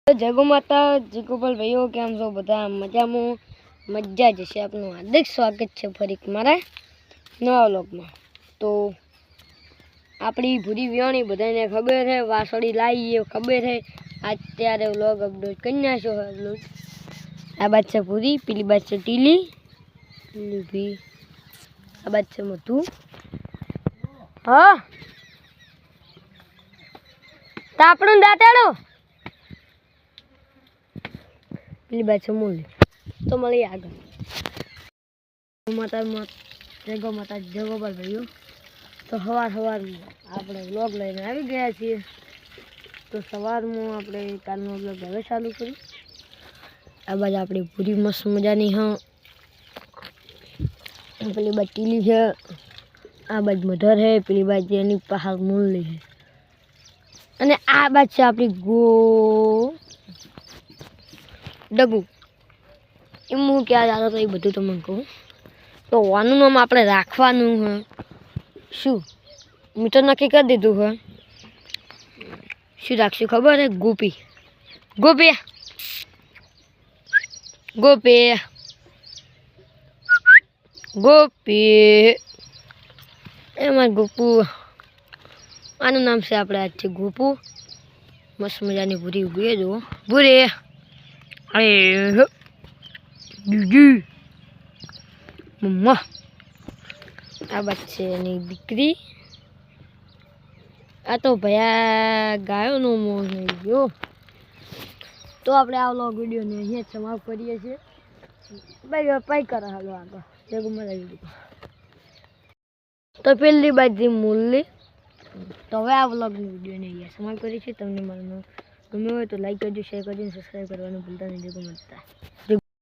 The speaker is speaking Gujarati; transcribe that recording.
જય ગો માતા જય ગોપાલ ભાઈઓ, કેમ છો બધા? મજામાં? મજા જ છે. આપનું હાર્દિક સ્વાગત છે ફરી મારા નવા વ્લોગમાં. તો આપણી ભૂરી વિયાણી બધાને ખબર છે, વાસળી લાવી એ ખબર છે. અત્યારે વ્લોગ અપલોડ કરી નાખ્યો છે. અપલોડ આ બાદ છે ભૂરી, પેલી બાદ છે ટીલી, પેલી ભી આ બાદ છે મધુ. હા તાપડું દાંતાડો પેલી બાજુ છે મૂલી. તો મળીએ આગળ. જય ગો માતા જય ગોપાલ ભાઈઓ. તો સવારમાં આપણે વ્લોગ લઈને આવી ગયા છીએ. તો સવારમાં આપણે કાલનો વ્લોગ હવે ચાલુ કરી. આ બાજુ આપણી પૂરી મસ્ત મજાની હ, પેલી બાજુ ટીલી છે, આ બાજુ મધર છે, પેલી બાજુ એની પહાડ મૂલી છે, અને આ બાજુ છે આપણી ડગુ. એમ હું ક્યાં જાતો તો એ બધું તમને કહું. તો વાનું નામ આપણે રાખવાનું હે શું? મેં તો નક્કી કરી દીધું હે. શું રાખશું ખબર હે? ગોપી. ગોપી ગોપી ગોપી એમાં ગોપુ. આનું નામ છે આપણે આજથી ગોપુ. મસ્ત મજાની ભૂરી ઉભી જુઓ. ભૂરી અરે દીદી મમ્મા. આ બાદ છે એની દીકરી. આ તો ભયા ગાયોનો મોહ થઈ ગયો. તો આપણે આ વ્લોગ વિડીયોને અહીંયા સમાપ્ત કરીએ છીએ. ભાઈ પાઈ કરો હાલો આગળ. તો પેલી બાજુ મૂલી. તો હવે આ વ્લોગની વિડીયોને અહીંયા સમાપ્ત કરીએ છીએ. તમને મારું ગમ્યું હોય તો લાઈક કરજો, શેર કરજો, સબસ્ક્રાઈબ કરવાનું ભૂલતા નહીં. જય ગો માતા.